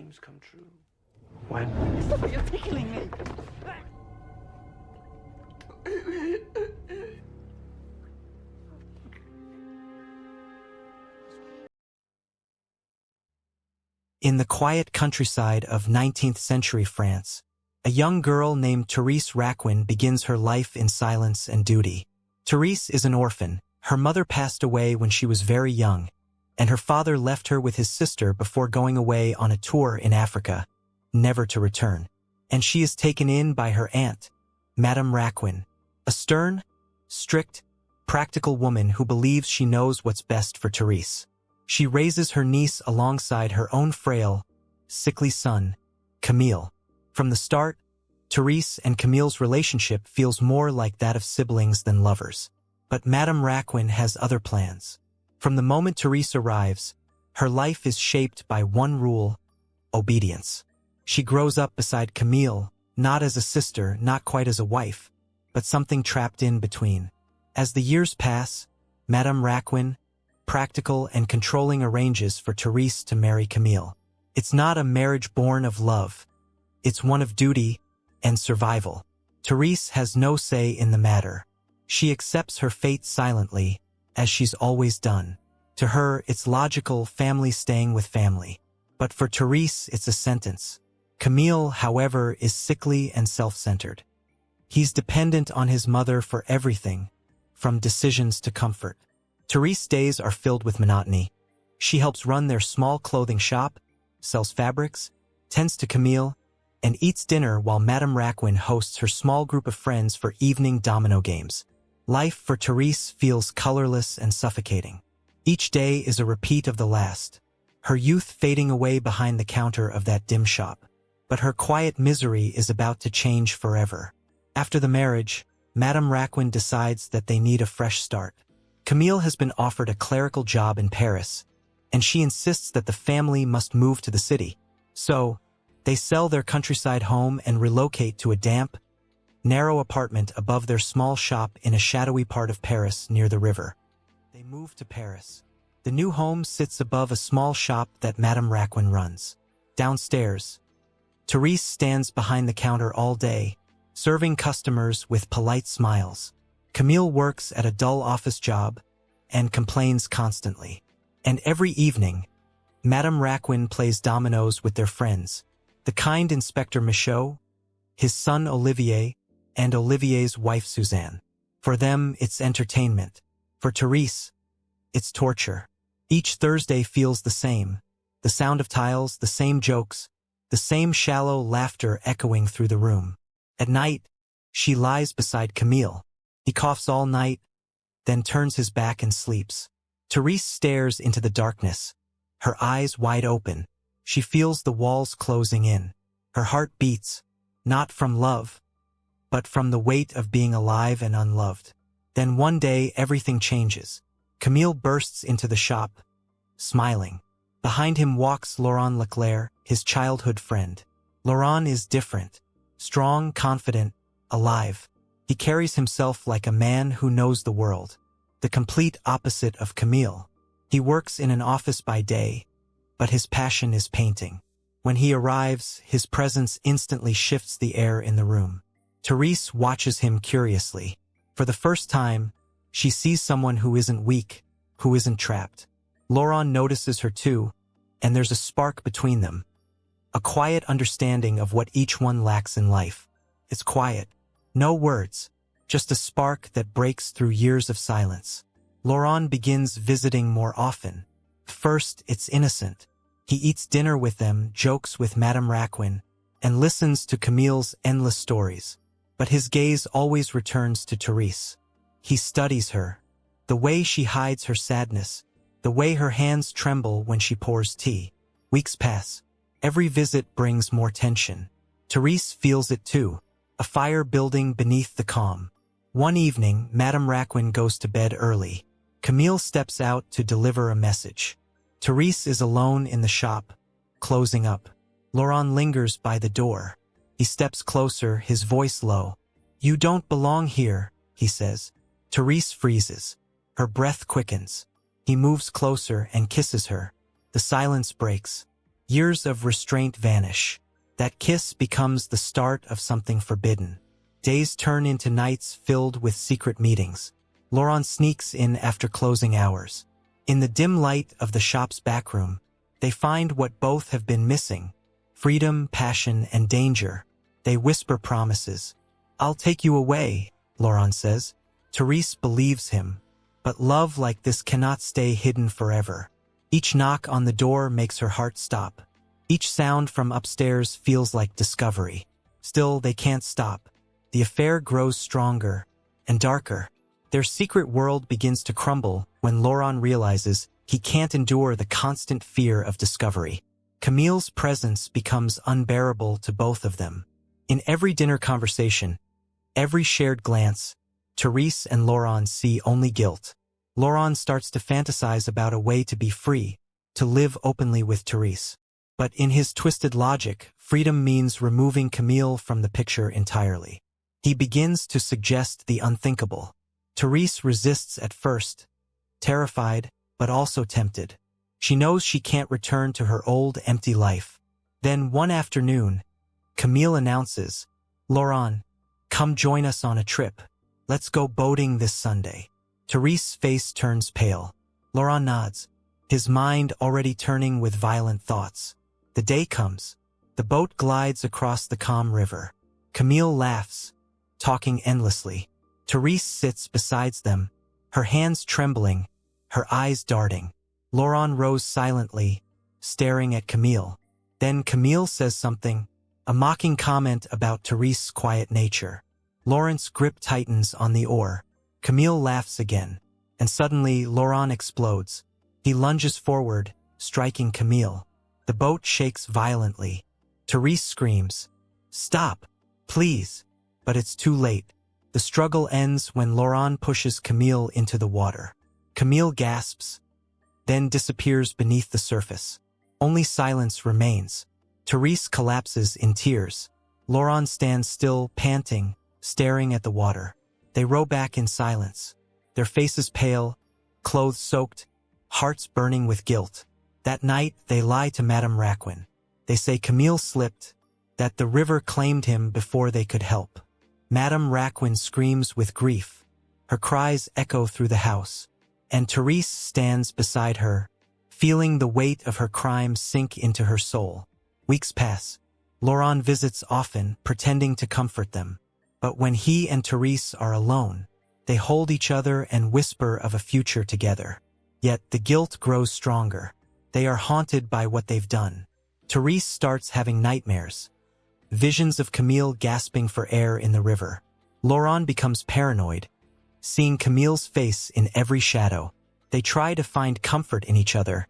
dreams come true. When? Stop, you're tickling me! In the quiet countryside of 19th century France, a young girl named Thérèse Raquin begins her life in silence and duty. Thérèse is an orphan. Her mother passed away when she was very young, and her father left her with his sister before going away on a tour in Africa, never to return. And she is taken in by her aunt, Madame Raquin, a stern, strict, practical woman who believes she knows what's best for Thérèse. She raises her niece alongside her own frail, sickly son, Camille. From the start, Thérèse and Camille's relationship feels more like that of siblings than lovers. But Madame Raquin has other plans. From the moment Thérèse arrives, her life is shaped by one rule: obedience. She grows up beside Camille, not as a sister, not quite as a wife, but something trapped in between. As the years pass, Madame Raquin, practical and controlling, arranges for Thérèse to marry Camille. It's not a marriage born of love. It's one of duty and survival. Thérèse has no say in the matter. She accepts her fate silently, as she's always done. To her, it's logical, family staying with family. But for Thérèse, it's a sentence. Camille, however, is sickly and self-centered. He's dependent on his mother for everything, from decisions to comfort. Thérese's days are filled with monotony. She helps run their small clothing shop, sells fabrics, tends to Camille, and eats dinner while Madame Raquin hosts her small group of friends for evening domino games. Life for Thérèse feels colorless and suffocating. Each day is a repeat of the last, her youth fading away behind the counter of that dim shop. But her quiet misery is about to change forever. After the marriage, Madame Raquin decides that they need a fresh start. Camille has been offered a clerical job in Paris, and she insists that the family must move to the city. So, they sell their countryside home and relocate to a damp, narrow apartment above their small shop in a shadowy part of Paris near the river. They move to Paris. The new home sits above a small shop that Madame Raquin runs. Downstairs, Thérèse stands behind the counter all day, serving customers with polite smiles. Camille works at a dull office job and complains constantly. And every evening, Madame Raquin plays dominoes with their friends, the kind Inspector Michaud, his son Olivier, and Olivier's wife Suzanne. For them, it's entertainment. For Thérèse, it's torture. Each Thursday feels the same. The sound of tiles, the same jokes, the same shallow laughter echoing through the room. At night, she lies beside Camille. He coughs all night, then turns his back and sleeps. Thérèse stares into the darkness, her eyes wide open. She feels the walls closing in. Her heart beats, not from love, but from the weight of being alive and unloved. Then one day, everything changes. Camille bursts into the shop, smiling. Behind him walks Laurent LeClaire, his childhood friend. Laurent is different, strong, confident, alive. He carries himself like a man who knows the world, the complete opposite of Camille. He works in an office by day, but his passion is painting. When he arrives, his presence instantly shifts the air in the room. Thérèse watches him curiously. For the first time, she sees someone who isn't weak, who isn't trapped. Laurent notices her too, and there's a spark between them. A quiet understanding of what each one lacks in life. It's quiet. No words, just a spark that breaks through years of silence. Laurent begins visiting more often. First, it's innocent. He eats dinner with them, jokes with Madame Raquin, and listens to Camille's endless stories. But his gaze always returns to Thérèse. He studies her, the way she hides her sadness, the way her hands tremble when she pours tea. Weeks pass. Every visit brings more tension. Thérèse feels it too, a fire building beneath the calm. One evening, Madame Raquin goes to bed early. Camille steps out to deliver a message. Thérèse is alone in the shop, closing up. Laurent lingers by the door. He steps closer, his voice low. "You don't belong here," he says. Thérèse freezes. Her breath quickens. He moves closer and kisses her. The silence breaks. Years of restraint vanish. That kiss becomes the start of something forbidden. Days turn into nights filled with secret meetings. Laurent sneaks in after closing hours. In the dim light of the shop's backroom, they find what both have been missing: freedom, passion, and danger. They whisper promises. "I'll take you away," Laurent says. Thérèse believes him. But love like this cannot stay hidden forever. Each knock on the door makes her heart stop. Each sound from upstairs feels like discovery. Still, they can't stop. The affair grows stronger and darker. Their secret world begins to crumble when Laurent realizes he can't endure the constant fear of discovery. Camille's presence becomes unbearable to both of them. In every dinner conversation, every shared glance, Thérèse and Laurent see only guilt. Laurent starts to fantasize about a way to be free, to live openly with Thérèse. But in his twisted logic, freedom means removing Camille from the picture entirely. He begins to suggest the unthinkable. Thérèse resists at first, terrified, but also tempted. She knows she can't return to her old, empty life. Then one afternoon, Camille announces, "Laurent, come join us on a trip. Let's go boating this Sunday." Thérèse's face turns pale. Laurent nods, his mind already turning with violent thoughts. The day comes. The boat glides across the calm river. Camille laughs, talking endlessly. Thérèse sits beside them, her hands trembling, her eyes darting. Laurent rose silently, staring at Camille. Then Camille says something, a mocking comment about Thérèse's quiet nature. Laurent's grip tightens on the oar. Camille laughs again, and suddenly Laurent explodes. He lunges forward, striking Camille. The boat shakes violently. Thérèse screams, "Stop, please!" But it's too late. The struggle ends when Laurent pushes Camille into the water. Camille gasps, then disappears beneath the surface. Only silence remains. Thérèse collapses in tears. Laurent stands still, panting, staring at the water. They row back in silence, their faces pale, clothes soaked, hearts burning with guilt. That night, they lie to Madame Raquin. They say Camille slipped, that the river claimed him before they could help. Madame Raquin screams with grief. Her cries echo through the house, and Thérèse stands beside her, feeling the weight of her crime sink into her soul. Weeks pass. Laurent visits often, pretending to comfort them. But when he and Thérèse are alone, they hold each other and whisper of a future together. Yet the guilt grows stronger. They are haunted by what they've done. Thérèse starts having nightmares. Visions of Camille gasping for air in the river. Laurent becomes paranoid, seeing Camille's face in every shadow. They try to find comfort in each other,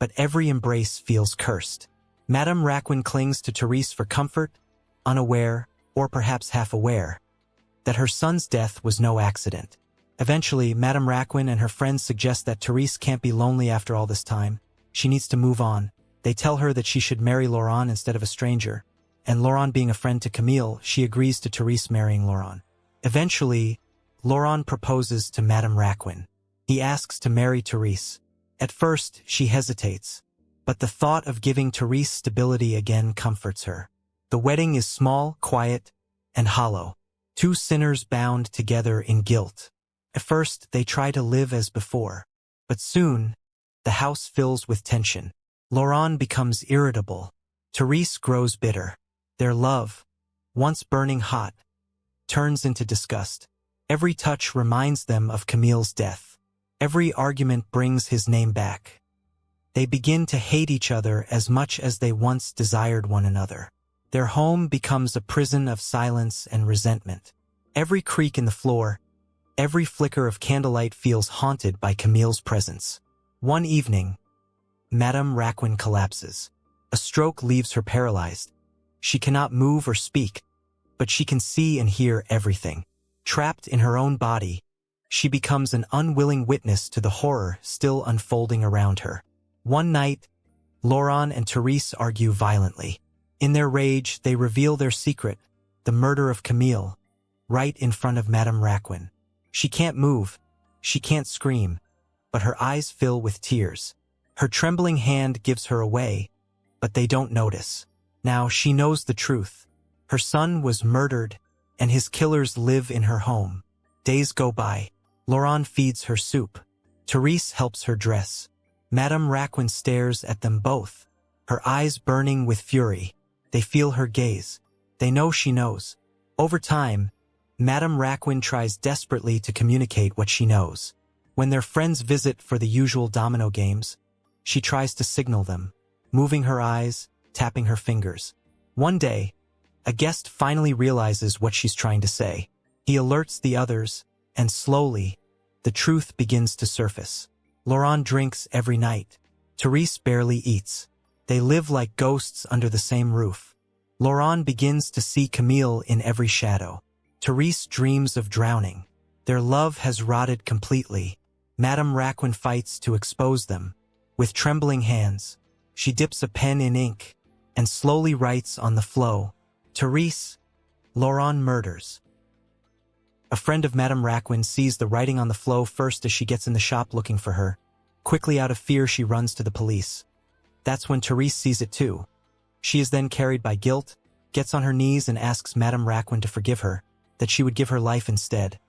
but every embrace feels cursed. Madame Raquin clings to Thérèse for comfort, unaware, or perhaps half-aware, that her son's death was no accident. Eventually, Madame Raquin and her friends suggest that Thérèse can't be lonely after all this time. She needs to move on. They tell her that she should marry Laurent instead of a stranger, and Laurent being a friend to Camille, she agrees to Thérèse marrying Laurent. Eventually, Laurent proposes to Madame Raquin. He asks to marry Thérèse. At first, she hesitates, but the thought of giving Thérèse stability again comforts her. The wedding is small, quiet, and hollow. Two sinners bound together in guilt. At first, they try to live as before, but soon, the house fills with tension. Laurent becomes irritable. Thérèse grows bitter. Their love, once burning hot, turns into disgust. Every touch reminds them of Camille's death. Every argument brings his name back. They begin to hate each other as much as they once desired one another. Their home becomes a prison of silence and resentment. Every creak in the floor, every flicker of candlelight feels haunted by Camille's presence. One evening, Madame Raquin collapses. A stroke leaves her paralyzed. She cannot move or speak, but she can see and hear everything. Trapped in her own body, she becomes an unwilling witness to the horror still unfolding around her. One night, Laurent and Thérèse argue violently. In their rage, they reveal their secret, the murder of Camille, right in front of Madame Raquin. She can't move, she can't scream, but her eyes fill with tears. Her trembling hand gives her away, but they don't notice. Now she knows the truth. Her son was murdered, and his killers live in her home. Days go by. Laurent feeds her soup. Thérèse helps her dress. Madame Raquin stares at them both, her eyes burning with fury. They feel her gaze. They know she knows. Over time, Madame Raquin tries desperately to communicate what she knows. When their friends visit for the usual domino games, she tries to signal them, moving her eyes, tapping her fingers. One day, a guest finally realizes what she's trying to say. He alerts the others, and slowly, the truth begins to surface. Laurent drinks every night. Thérèse barely eats. They live like ghosts under the same roof. Laurent begins to see Camille in every shadow. Thérèse dreams of drowning. Their love has rotted completely. Madame Raquin fights to expose them. With trembling hands, she dips a pen in ink and slowly writes on the flow, Thérèse, Laurent murders. A friend of Madame Raquin sees the writing on the flow first as she gets in the shop looking for her. Quickly out of fear, she runs to the police. That's when Thérèse sees it too. She is then carried by guilt, gets on her knees and asks Madame Raquin to forgive her, that she would give her life instead.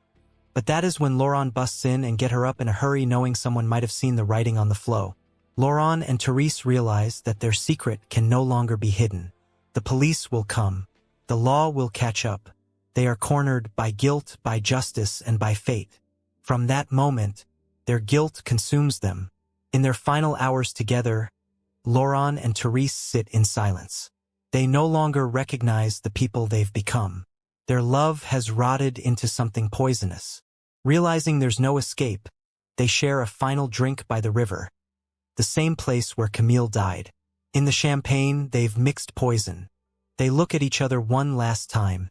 But that is when Laurent busts in and get her up in a hurry, knowing someone might have seen the writing on the flow. Laurent and Thérèse realize that their secret can no longer be hidden. The police will come. The law will catch up. They are cornered by guilt, by justice, and by fate. From that moment, their guilt consumes them. In their final hours together, Laurent and Thérèse sit in silence. They no longer recognize the people they've become. Their love has rotted into something poisonous. Realizing there's no escape, they share a final drink by the river, the same place where Camille died. In the champagne, they've mixed poison. They look at each other one last time.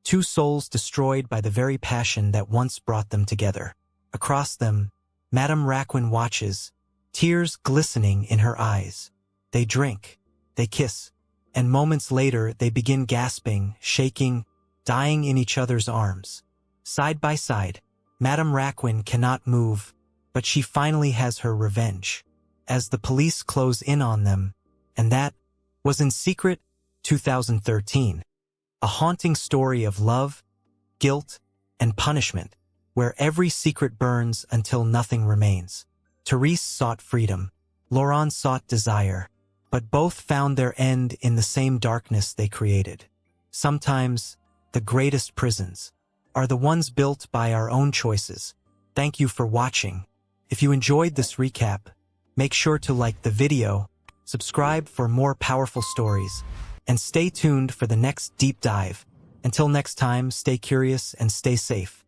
Two souls destroyed by the very passion that once brought them together. Across them, Madame Raquin watches, tears glistening in her eyes. They drink, they kiss, and moments later they begin gasping, shaking, dying in each other's arms. Side by side, Madame Raquin cannot move, but she finally has her revenge. As the police close in on them, and that was In Secret, 2013. A haunting story of love, guilt, and punishment, where every secret burns until nothing remains. Thérèse sought freedom. Laurent sought desire. But both found their end in the same darkness they created. Sometimes, the greatest prisons are the ones built by our own choices. Thank you for watching. If you enjoyed this recap, make sure to like the video, subscribe for more powerful stories, and stay tuned for the next deep dive. Until next time, stay curious and stay safe.